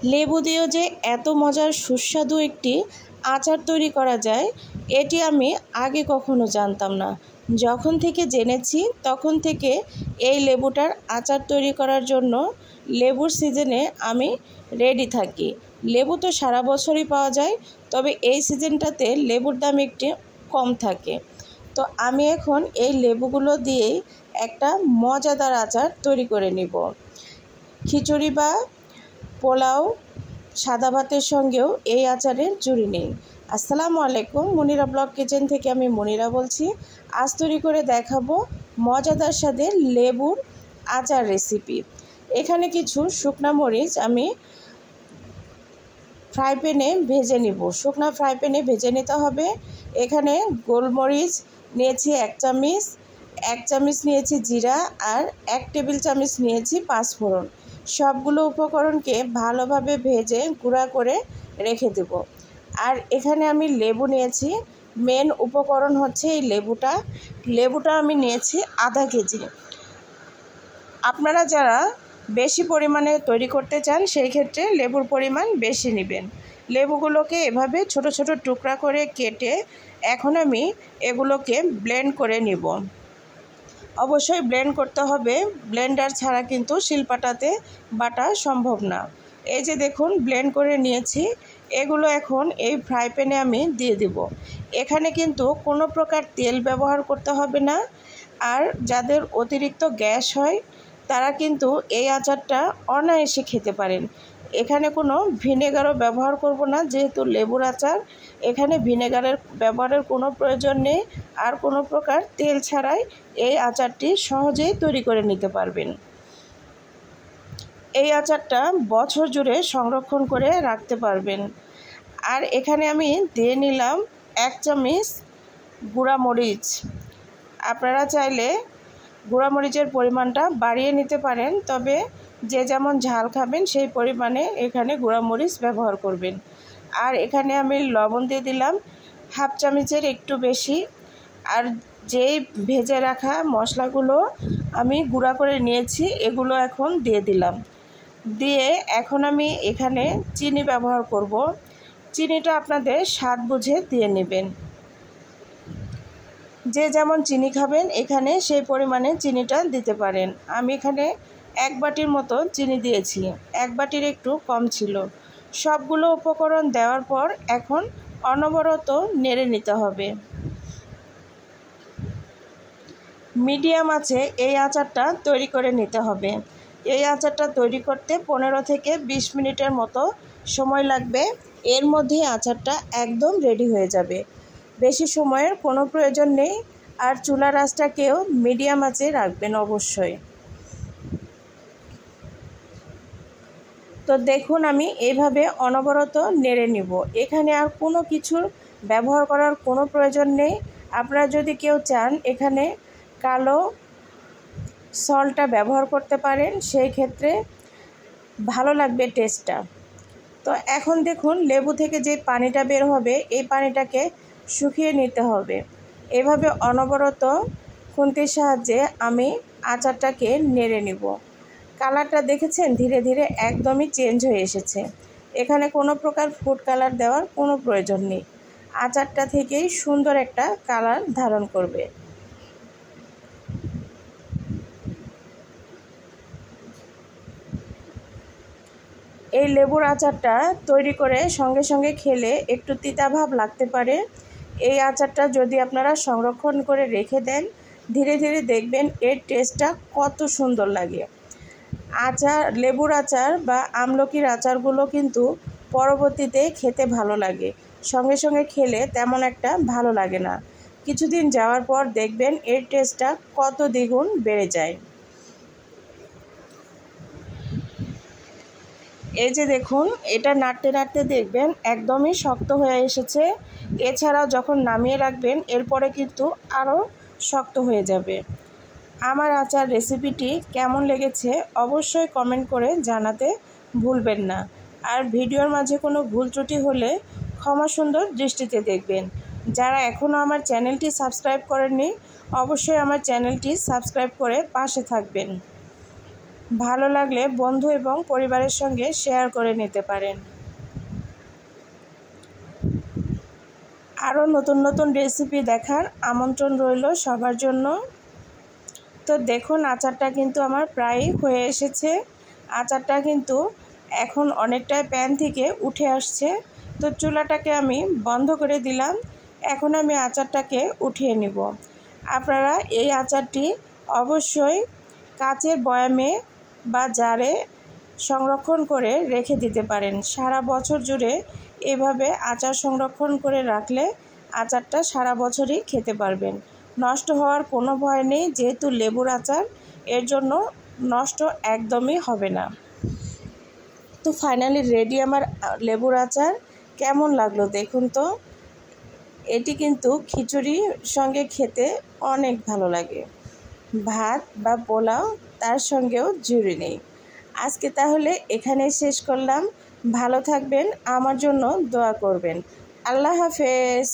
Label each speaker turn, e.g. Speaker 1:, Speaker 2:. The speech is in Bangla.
Speaker 1: লেবু দিয়েও যে এত মজার সুস্বাদু একটি আচার তৈরি করা যায় এটি আমি আগে কখনো জানতাম না। যখন থেকে জেনেছি তখন থেকে এই লেবুটার আচার তৈরি করার জন্য লেবুর সিজনে আমি রেডি থাকি। লেবু তো সারা বছরই পাওয়া যায়, তবে এই সিজনটাতে লেবুর দাম একটু কম থাকে। তো আমি এখন এই লেবুগুলো দিয়েই একটা মজাদার আচার তৈরি করে নিব। খিচুড়ি বা পোলাও, সাদা ভাতের সঙ্গেও এই আচারের জুড়ি নেই। আসসালামু আলাইকুম, মনিরা ব্লগ কিচেন থেকে আমি মনিরা বলছি। আজ তৈরি করে দেখাবো মজাদার স্বাদের লেবুর আচার রেসিপি। এখানে কিছু শুকনা মরিচ আমি ফ্রাই প্যানে ভেজে নিব। শুকনা ফ্রাই প্যানে ভেজে নিতে হবে। এখানে গোলমরিচ নিয়েছি 1 চামচ, 1 চামচ নিয়েছি জিরা, আর 1 টেবিল চামচ নিয়েছি পাঁচফোড়ন। সবগুলো উপকরণকে ভালোভাবে ভেজে গুঁড়া করে রেখে দেব। আর এখানে আমি লেবু নিয়েছি। মেন উপকরণ হচ্ছে এই লেবুটা আমি নিয়েছি আধা কেজি। আপনারা যারা বেশি পরিমাণে তৈরি করতে চান সেই ক্ষেত্রে লেবুর পরিমাণ বেশি নেবেন। লেবুগুলোকে এভাবে ছোট ছোট টুকরা করে কেটে এখন আমি এগুলোকে ব্লেন্ড করে নিব। অবশ্যই ব্লেন্ড করতে হবে, ব্লেন্ডার ছাড়া কিন্তু শিলপাটাতে বাটা সম্ভব না। এই যে দেখুন ব্লেন্ড করে নিয়েছি। এগুলো এখন এই ফ্রাই প্যানে আমি দিয়ে দেব। এখানে কিন্তু কোনো প্রকার তেল ব্যবহার করতে হবে না। আর যাদের অতিরিক্ত গ্যাস হয় তারা কিন্তু এই আচারটা অনায়াসে খেতে পারেন। এখানে কোনো ভিনেগারও ব্যবহার করব না, যেহেতু লেবুর আচার। এখানে ভিনেগারের ব্যবহারের কোনো প্রয়োজন নেই। আর কোনো প্রকার তেল ছাড়াই এই আচারটি সহজেই তৈরি করে নিতে পারবেন। এই আচারটা বছর জুড়ে সংরক্ষণ করে রাখতে পারবেন। আর এখানে আমি দিয়ে নিলাম 1 চামচ গুঁড়া মরিচ। আপনারা চাইলে গুঁড়া মরিচের পরিমাণটা বাড়িয়ে নিতে পারেন, তবে যে যেমন ঝাল খাবেন সেই পরিমাণে এখানে গুঁড়া মরিচ ব্যবহার করবেন। আর এখানে আমি লবণ দিয়ে দিলাম 1/2 চামচের একটু বেশি। আর যেই ভেজে রাখা মশলাগুলো আমি গুঁড়া করে নিয়েছি এগুলো এখন দিয়ে দিলাম। দিয়ে এখন আমি এখানে চিনি ব্যবহার করব। চিনিটা আপনাদের স্বাদ বুঝে দিয়ে নেবেন। যে যেমন চিনি খাবেন এখানে সেই পরিমাণে চিনিটা দিতে পারেন। আমি এখানে 1 বাটির মতো চিনি দিয়েছি, 1 বাটির একটু কম ছিল। সবগুলো উপকরণ দেওয়ার পর এখন অনবরত নেড়ে নিতে হবে। মিডিয়াম আঁচে এই আচারটা তৈরি করে নিতে হবে। এই আচারটা তৈরি করতে 15 থেকে 20 মিনিটের মতো সময় লাগবে। এর মধ্যেই আচারটা একদম রেডি হয়ে যাবে। বেশি সময়ের কোনো প্রয়োজন নেই। আর চুলার আঁচটাকেও মিডিয়াম আঁচে রাখবেন অবশ্যই। তো দেখুন আমি এইভাবে অনবরত নেড়ে নিব। এখানে আর কোনো কিছুর ব্যবহার করার কোনো প্রয়োজন নেই। আপনারা যদি কেউ চান এখানে কালো সল্টটা ব্যবহার করতে পারেন, সেই ক্ষেত্রে ভালো লাগবে টেস্টটা। তো এখন দেখুন লেবু থেকে যে পানিটা বের হবে এই পানিটাকে শুকিয়ে নিতে হবে। এভাবে অনবরত খুন্তির সাহায্যে আমি আচারটাকে নেড়ে নিব। কালারটা দেখেছেন ধীরে ধীরে একদমই চেঞ্জ হয়ে এসেছে। এখানে কোনো প্রকার ফুড কালার দেওয়ার কোনো প্রয়োজন নেই। আচারটা থেকেই সুন্দর একটা কালার ধারণ করবে। এই লেবুর আচারটা তৈরি করে সঙ্গে সঙ্গে খেলে একটু তিতা ভাব লাগতে পারে। এই আচারটা যদি আপনারা সংরক্ষণ করে রেখে দেন ধীরে ধীরে দেখবেন এর টেস্টটা কত সুন্দর লাগে। লেবুর আচার বা আমলকির আচারগুলো কিন্তু পরবর্তীতে খেতে ভালো লাগে, সঙ্গে সঙ্গে খেলে তেমন একটা ভালো লাগে না। কিছুদিন যাওয়ার পর দেখবেন এর টেস্টটা কত দ্বিগুণ বেড়ে যায়। এই যে দেখুন এটা নাড়তে নাড়তে দেখবেন একদমই শক্ত হয়ে এসেছে। এছাড়াও যখন নামিয়ে রাখবেন এরপরে কিন্তু আরও শক্ত হয়ে যাবে। আমার আচার রেসিপিটি কেমন লেগেছে অবশ্যই কমেন্ট করে জানাতে ভুলবেন না। আর ভিডিওর মাঝে কোনো ভুল ত্রুটি হলে ক্ষমা সুন্দর দৃষ্টিতে দেখবেন। যারা এখনও আমার চ্যানেলটি সাবস্ক্রাইব করেননি অবশ্যই আমার চ্যানেলটি সাবস্ক্রাইব করে পাশে থাকবেন। ভালো লাগলে বন্ধু এবং পরিবারের সঙ্গে শেয়ার করে নিতে পারেন। আরও নতুন নতুন রেসিপি দেখার আমন্ত্রণ রইল সবার জন্য। তো দেখুন আচারটা কিন্তু আমার প্রায় হয়ে এসেছে। আচারটা কিন্তু এখন অনেকটাই প্যান থেকে উঠে আসছে। তো চুলাটাকে আমি বন্ধ করে দিলাম। এখন আমি আচারটাকে উঠিয়ে নিব। আপনারা এই আচারটি অবশ্যই কাচের বয়ামে বা জারে সংরক্ষণ করে রেখে দিতে পারেন। সারা বছর জুড়ে এভাবে আচার সংরক্ষণ করে রাখলে আচারটা সারা বছরই খেতে পারবেন। নষ্ট হওয়ার কোনো ভয় নেই, যেহেতু লেবুর আচার, এর জন্য নষ্ট একদমই হবে না। তো ফাইনালি রেডি আমার লেবুর আচার। কেমন লাগলো দেখুন তো। এটি কিন্তু খিচুড়ির সঙ্গে খেতে অনেক ভালো লাগে। ভাত বা পোলাও তার সঙ্গেও জুড়ি নেই। আজকে তাহলে এখানেই শেষ করলাম। ভালো থাকবেন, আমার জন্য দোয়া করবেন। আল্লাহ হাফেজ।